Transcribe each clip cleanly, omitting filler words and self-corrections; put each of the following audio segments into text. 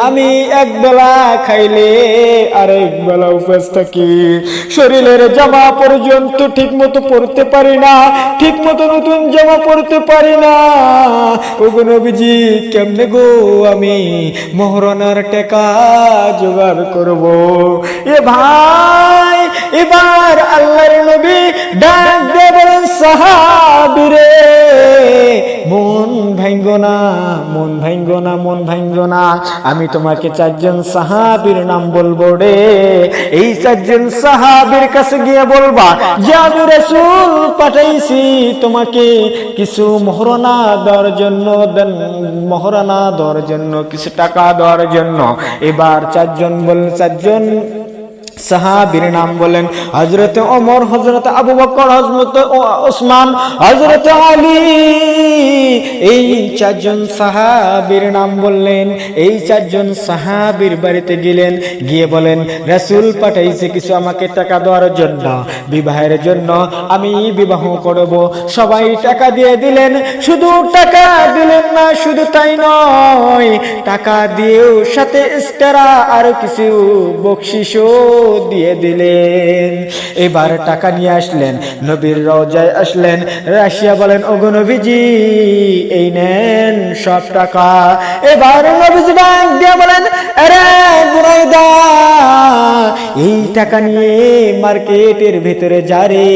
আমি এক বেলা খাইলে আরেক বেলা উপাস থাকি, শরীরের জামা পর্যন্ত ঠিক মতো পরতে পারি না, ঠিক মতো নতুন জামা পরতে পারি না। ওগো নবীজি, কেমনে গো আমি মহরণার টাকা জোগাড় করব? এ ভাই, এবার আল্লাহর নবী ডাক দিয়ে বলেন, সাহাবীরে মন ভাঙ্গো না, মন ভাঙ্গো না, মন ভাঙ্গো না। আমি তোমাকে চারজন সাহাবীর নাম বলবো রে। এই চারজন সাহাবীর কাছে গিয়ে বলবা যে আমি রাসূল পাঠাইছি তোমাকে কিছু মোহরানা দেওয়ার জন্য, মোহরানা দেওয়ার জন্য, কিছু টাকা দেওয়ার জন্য। এবার চারজন সাহাবীর নাম বলেন। হযরত ওমর, হযরত আবু বকর, হযরত ওসমান, হযরত আলী। এই চারজন সাহাবীর নাম বললেন। এই চারজন সাহাবীর বাড়িতে গেলেন, গিয়ে বলেন রাসূল পাঠাইছে কিছু আমাকে টাকা দেওয়ার জন্য, বিবাহের জন্য, আমি বিবাহ করব। সবাই টাকা দিয়ে দিলেন। শুধু টাকা দিলেন না, শুধু তাই নয়, টাকা দিয়েও সাথে এক্সট্রা আর কিছু বকশিশও দিয়ে দিলেন। এবার টাকা নিয়ে আসলেন, নবীর রওজায় আসলেন, রাশিয়া বলেন ওগো নবীজি এই নেন সব টাকা। এবার নবীজি ডাক দিয়ে বলেন, আরে বুরাইদা, এই টাকা নিয়ে মার্কেটের ভিতরে যা রে,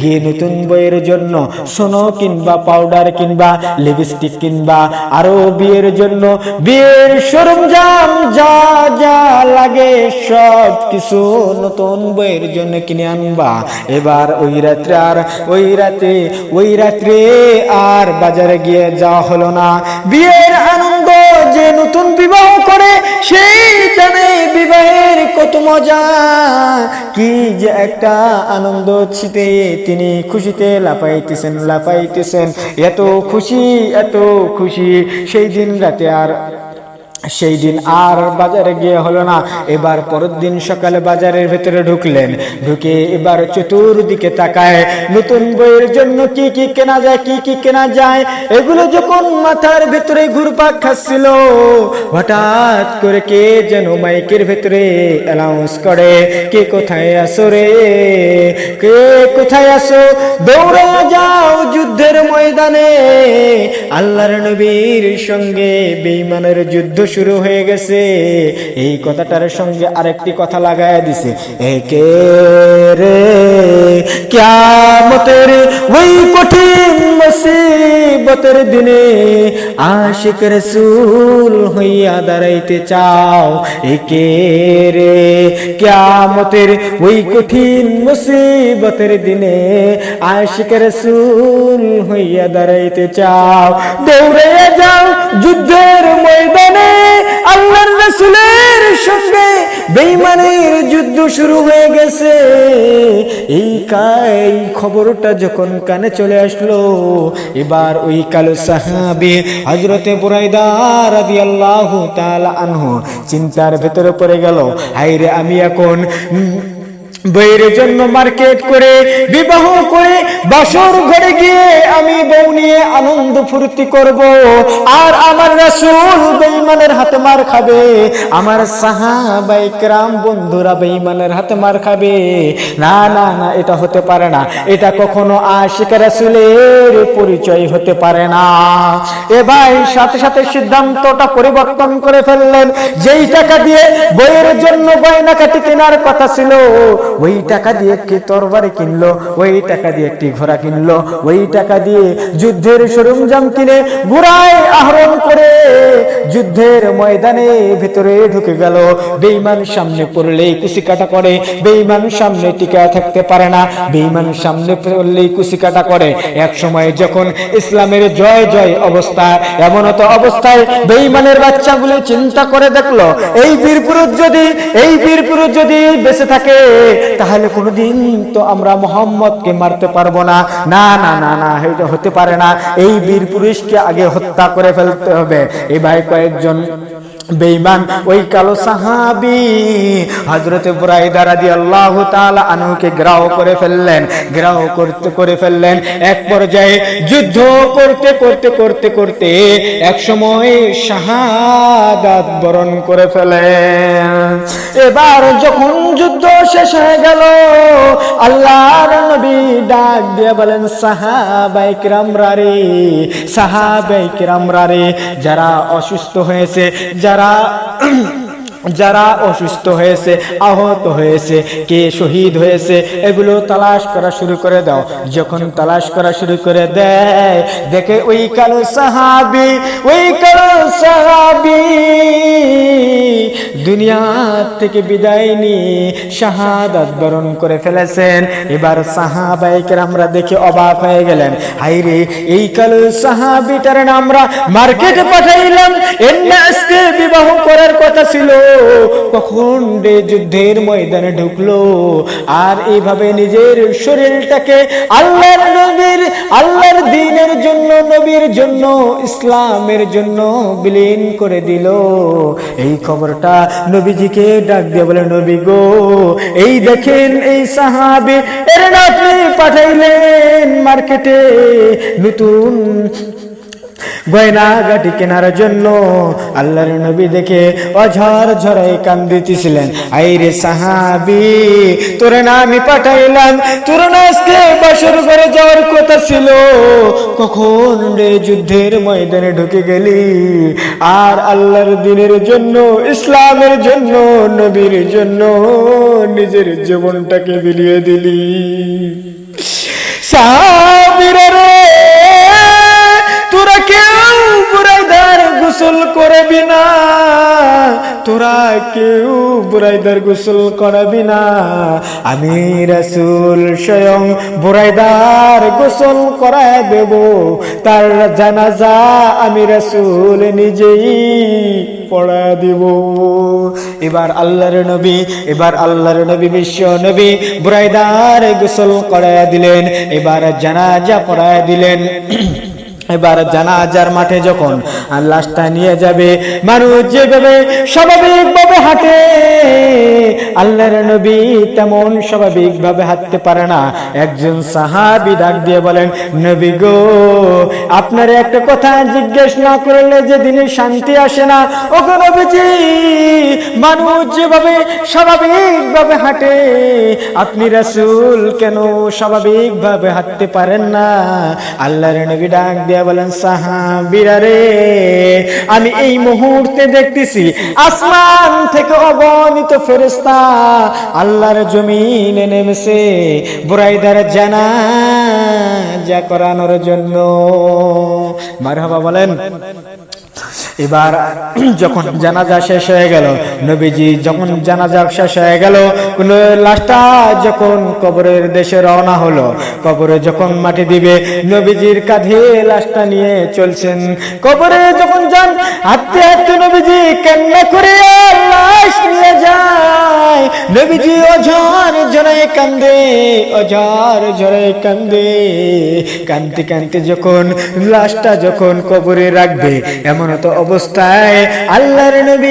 গিয়ে নতুন বইয়ের জন্য সোনো কিনবা, পাউডার কিনবা, লিপস্টিক কিনবা, আরো বিয়ের জন্য বিয়ের সরঞ্জাম যা যা লাগে সব কিছু নতুন বইয়ের জন্য কিনে আনবা। এবার ওই রাত্রে আর বাজারে গিয়ে যাওয়া হলো না। বিয়ের আনন্দ যে নতুন বিবাহ করে সেই জানে বিবাহের কত মজা, কি যে একটা আনন্দ ছিতে তিনি খুশিতে লাফাইতেছেন, এত খুশি। সেই দিন আর বাজারে গিয়ে হলো না। এবার পরের দিন সকালে বাজারের ভেতরে ঢুকলেন, ঢুকে এবার চতুর্দিকে তাকায় নতুন বইয়ের জন্য কি কি কেনা যায়, এগুলো যখন মাথার ভেতরে ঘুরপাক খাচ্ছিল, হঠাৎ করে কে যেন মাইকের ভেতরে অ্যানাউন্স করে, কে কোথায় আসো রে, কে কোথায় আসো, দৌড়ে যাও যুদ্ধের ময়দানে। আল্লাহর নবীর সঙ্গে বেঈমানের যুদ্ধ শুরু হয়ে গেছে। এই কথাটার সঙ্গে আরেকটি কথা লাগায়া দিছে, একে রে কিয়ামতের ওই কঠিন মুসিবতের দিনে আশিক রাসূল হইয়া দাঁড়াইতে চাও, একে রে কিয়ামতের ওই কঠিন মুসিবতের দিনে আশিক রাসূল হইয়া দাঁড়াইতে চাও, দৌড়ে যাও যুদ্ধের ময়দানে। আল্লাহর রাসূলের সঙ্গে বেঈমানের যুদ্ধ শুরু হয়ে গেছে। এই খবরটা যখন কানে চলে আসলো, এবার ওই কালো সাহাবী হযরতে বুরাইদা রাদিয়াল্লাহু তাআলা আনহু চিন্তার ভেতরে পড়ে গেল, হায়রে আমি এখন বইয়ের জন্য মার্কেট করে, বিবাহ করে, বাসর ঘরে গিয়ে আমি বউ নিয়ে আনন্দ ফুর্তি করব, আর আমার রাসূল বেঈমানের হাতে মার খাবে, আমার সাহাবায়ে কেরাম বন্ধুরা বেঈমানের হাতে মার খাবে। না না না, এটা হতে পারে না, এটা কখনো আশিক রাসূলের পরিচয় হতে পারে না। এ ভাই সাথে সাথে সিদ্ধান্তটা পরিবর্তন করে ফেললেন। যেই টাকা দিয়ে বইয়ের জন্য গয়নাকাটি কেনার কথা ছিল, ওই টাকা দিয়ে একটি তরবারি কিনলো, ওই টাকা দিয়ে একটি ঘোড়া কিনলো, ওই টাকা দিয়ে যুদ্ধের সরঞ্জাম কিনে ঘোড়ায় আহরণ করে যুদ্ধের ময়দানে ভিতরে ঢুকে গেল। বেঈমান সামনে পড়লেই কুচি কাটা করে, বেঈমান সামনে টিকা থাকতে পারে না, বেঈমান সামনে পড়লেই কুচি কাটা করে। এক সময় যখন ইসলামের জয় জয় অবস্থা, এমন তো অবস্থায় বেঈমানের বাচ্চাগুলো চিন্তা করে দেখলো, এই বীর পুরুষ যদি বেঁচে থাকে তাহলে কোনোদিন তো আমরা মুহাম্মদকে মারতে পারবো না। না না না না, এটা হতে পারে না, এই বীর পুরুষকে আগে হত্যা করে ফেলতে হবে। এই ভাই কয়েকজন বেঈমান ওই কালো সাহাবী হযরত বুরাইদা রাদিয়াল্লাহু তাআলা আনহুকে গ্রাহ করে ফেললেন। এক পর্যায়ে যুদ্ধ করতে এক সময় শাহাদাত বরণ করে ফেলেন। এবার যখন যুদ্ধ শেষ হয়ে গেল, আল্লাহর নবী ডাক দিয়ে বলেন, সাহাবায়ে কিরামরা রে, যারা অসুস্থ হয়েছে, যারা অসুস্থ হয়েছে, আহত হয়েছে, কে শহীদ হয়েছে, এগুলো তালাশ করা শুরু করে দাও। যখন তালাশ করা শুরু করে দেয়, দেখে ওই কালো সাহাবী দুনিয়া থেকে বিদায় নিয়ে শাহাদাত বরণ করে ফেলেছেন। এবার সাহাবায়ে কেরামরা দেখে অবাক হয়ে গেলেন, হায়রে, এই কালো সাহাবীটার আমরা মার্কেটে পাঠাইলাম, এর না আজকে বিবাহ করার কথা ছিল, কখন রে যুদ্ধের ময়দানে ঢুকলো, আর এইভাবে নিজের শরীরটাকে আল্লাহর দ্বীনের জন্য, নবীর জন্য, ইসলামের জন্য বিলীন করে দিল। এই খবরটা নবীজিকে ডাক দিয়ে বলে, নবী গো, এই দেখেন এই সাহাবী, এর না আপনি পাঠাইলেন মার্কেটে নতুন গয়না গাটি কেনার জন্য। আল্লাহর নবী দেখে অঝর ঝরায় কান্দিতেছিলেন, আইরে সাহাবী, তোরে না আমি পাঠাইলাম, তোর না আজকে বাসর ঘরে যাওয়ার কথা ছিল, কখন রে যুদ্ধের ময়দানে ঢুকে গেলি, আর আল্লাহর দ্বীনের জন্য, ইসলামের জন্য, নবীর জন্য নিজের জীবনটাকে বিলিয়ে দিলি। সাহাবীরা রে, তোরা কেউ বুরাইদার গোসল করবি না, তোরা কেউ বুরাইদার গোসল করাবি না, আমি রাসূল স্বয়ং বুরাইদার গোসল করায় দেব, তার জানাজা আমি রাসূল নিজেই পড়ায় দিব। এবার আল্লাহর নবী বিশ্ব নবী বুরাইদার গোসল করায় দিলেন, এবার জানাজা পড়ায় দিলেন। এবার জানাজার মাঠে যখন লাশটা নিয়ে যাবে, মানুষ যেভাবে স্বাভাবিকভাবে হাঁটে, আল্লাহর নবী তেমন স্বাভাবিকভাবে হাঁটতে পারে না। একজন সাহাবী ডাক দিয়ে বলেন, নবী গো, আপনার একটা কথা জিজ্ঞেস না করলে যে দিনে শান্তি আসে না। ও গো নবীজি, মানুষ যেভাবে স্বাভাবিকভাবে হাঁটে, আপনি রাসূল কেন স্বাভাবিকভাবে হাঁটতে পারেন না? আল্লাহর নবী ডাক দিয়ে বলেন, সাহাবীরা রে, আমি এই মুহূর্তে দেখতেছি আসমান থেকে অগণিত ফেরেশতা আল্লাহর জমিনে নেমেছে বুরাইদার জানাজা করানোর জন্য। মারহাবা বলেন। এবার যখন জানাজা শেষ হয়ে গেল, নবীজি যখন জানাজা শেষ হয়ে গেল, লাশটা যখন কবরের দেশে রওনা হলো, কবরে যখন মাটি দিবে, নবীজির কাঁধে লাশটা নিয়ে চলছেন। কবরে যখন যান, হাঁটতে হাঁটতে নবীজি কান্না করে লাশ নিয়ে যায়। নবীজি অঝর ঝরায় কান্দে, কাঁদতে কাঁদতে যখন লাশটা যখন কবরে রাখবে, এমন তো অবস্থায় আল্লাহর নবী